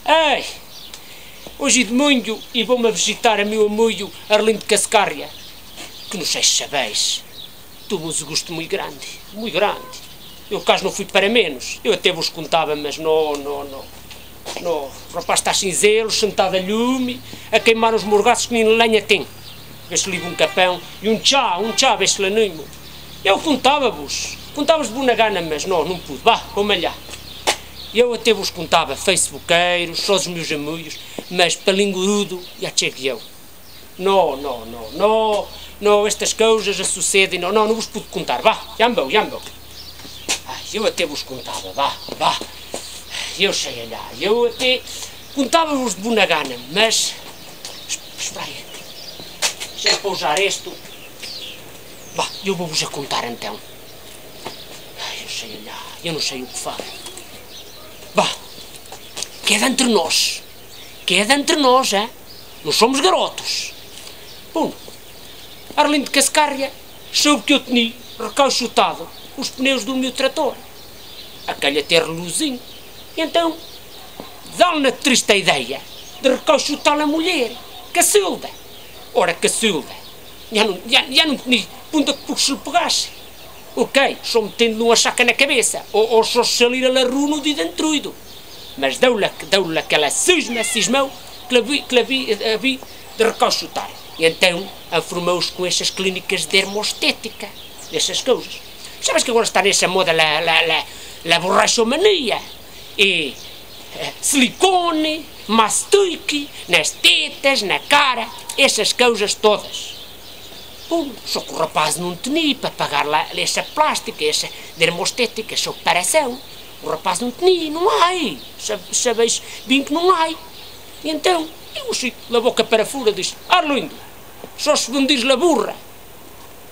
Ei, hoje de manhã e vou-me visitar a meu amigo Arlindo Cascárria, que não sei se sabeis, tive um desgosto muito grande, muito grande. Eu caso não fui para menos, eu até vos contava, mas não. O rapaz está cinzelo, sentado a lume, a queimar os morgaços que nem lenha tem. Vê se liga um capão e um chá, vê se lhe animo. Eu contava-vos de boa gana, mas não pude. Vá, vou-me olhar. Eu até vos contava facebookeiros, só os meus amigos, mas palingurudo já cheguei eu. Não, estas coisas já sucedem, não vos pude contar. Vá, já me vou. Ai, eu até vos contava, vá. Eu sei olhar, eu até contava-vos de boa gana, mas... Espera aí. Deixa eu pousar isto. Vá, eu vou-vos a contar então. Ai, eu sei olhar, eu não sei o que faço. Vá, queda entre nós, hein? Não somos garotos. Bom, Arlindo Cascárria soube que eu tinha recalchutado os pneus do meu trator. Aquele até reluzinho. Então, dá-lhe a triste ideia de recalchutar a mulher, Cacilda. Ora, Cacilda, já não tinha punta que se lhe pegasse. Ok, só metendo numa chaca na cabeça, ou só salir a larru no dedo entruido. Mas deu-lhe aquela cismão que lhe vi de recalchutar. E então, informou-os com estas clínicas de dermostética, dessas coisas. Sabes que agora está nessa moda a borrachomania? E silicone, mastique, nas tetas, na cara, essas coisas todas. Bom, só que o rapaz não tinha para pagar lá essa plástica, essa dermostética, essa operação. O rapaz não tinha, não há. Sabeis bem que não há. E então, eu achei da boca para fora, disse: Arlindo, só se vendis la burra.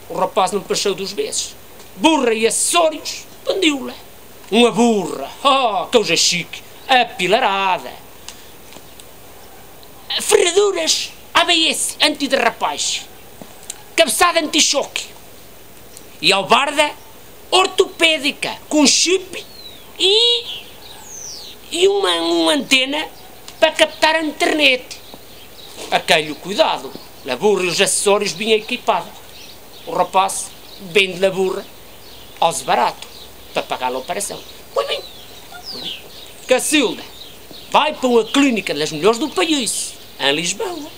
O rapaz não passou dos vezes. Burra e acessórios, vendiu-la. Uma burra, coisa chique, apilarada. Ferraduras, ABS, antiderrapagem. Cabeçada anti-choque. E albarda ortopédica, com chip e uma antena para captar a internet. Aquele cuidado, a burra e os acessórios bem equipados. O rapaz vende a burra aos barato, para pagar a operação. Muito bem. Cacilda vai para uma clínica das melhores do país, em Lisboa,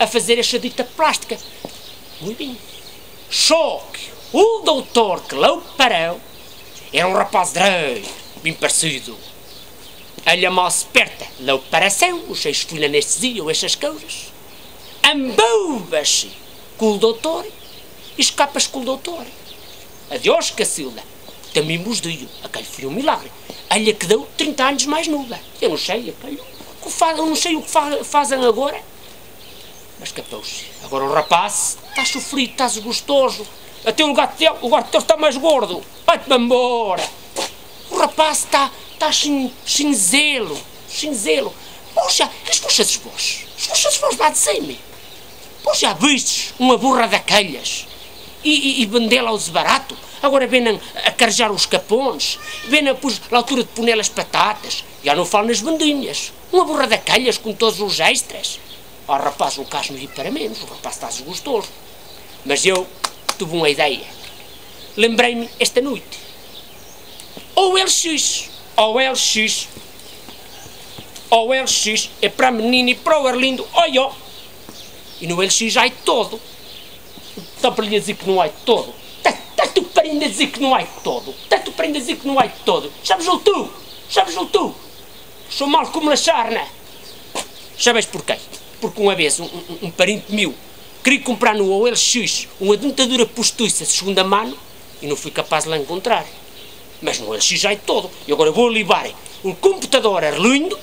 a fazer esta dita plástica. Muito bem. Só que o doutor que lá operou era um rapaz direito, bem parecido. Ela mal esperta na operação, os seus filhos anestesia ou essas coisas. Embouba-se com o doutor e escapa-se com o doutor. Adeus, Cacilda. Também vos digo, aquele foi um milagre. Ela que deu 30 anos mais nova. Eu não sei, eu não sei o que fazem agora. Mas capou-se. Agora o rapaz está sofrido, está desgostoso. Até o gato dele está mais gordo. Vai-te embora. O rapaz está sem zelo. Poxa, as vossas vós lá de cima. Poxa, vistes uma burra daquelas e vendê-la ao desbarato. Agora vêm a carejar os capões, vêm a altura de pôr as patatas. Já não falo nas vendinhas. Uma burra daquelas com todos os extras. Rapaz, o caso não ia para menos, o rapaz está desgostoso. Mas eu tive uma ideia. Lembrei-me esta noite. O LX é para a menina e para o Arlindo, olha. E no LX há todo. Está para lhe dizer que não há todo. Está tu para ainda dizer que não há todo. Sabes-lo tu. Sou mal como a charna. Sabes porquê? Porque uma vez um parente meu queria comprar no OLX uma dentadura postiça de segunda mão e não fui capaz de lá encontrar. Mas no OLX já é todo. E agora vou levar um computador Arlindo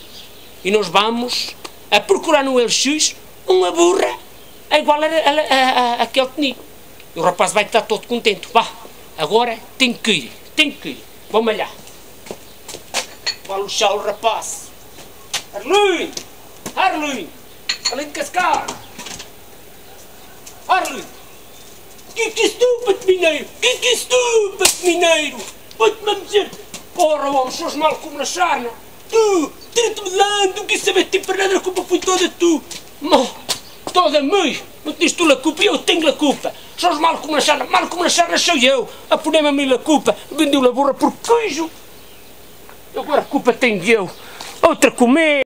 e nós vamos a procurar no OLX uma burra igual a que ele tinha. E o rapaz vai estar todo contente. Vá, agora tem que ir. Vamos olhar. Vai luxar o rapaz. Arlindo de Cascar. Arlindo. Que estúpido, mineiro. Vai-te-me dizer. Porra, homem, sós mal como na charna. Tu, tira-te-me de lá, o que quis saber de ti para nada, a culpa foi toda tu. Toda mãe, não tens tu a culpa, eu tenho a culpa. Só os mal como na charla sou eu. A poner-me a mim a culpa, vendeu a burra por queijo. Agora a culpa tenho eu. Outra comer.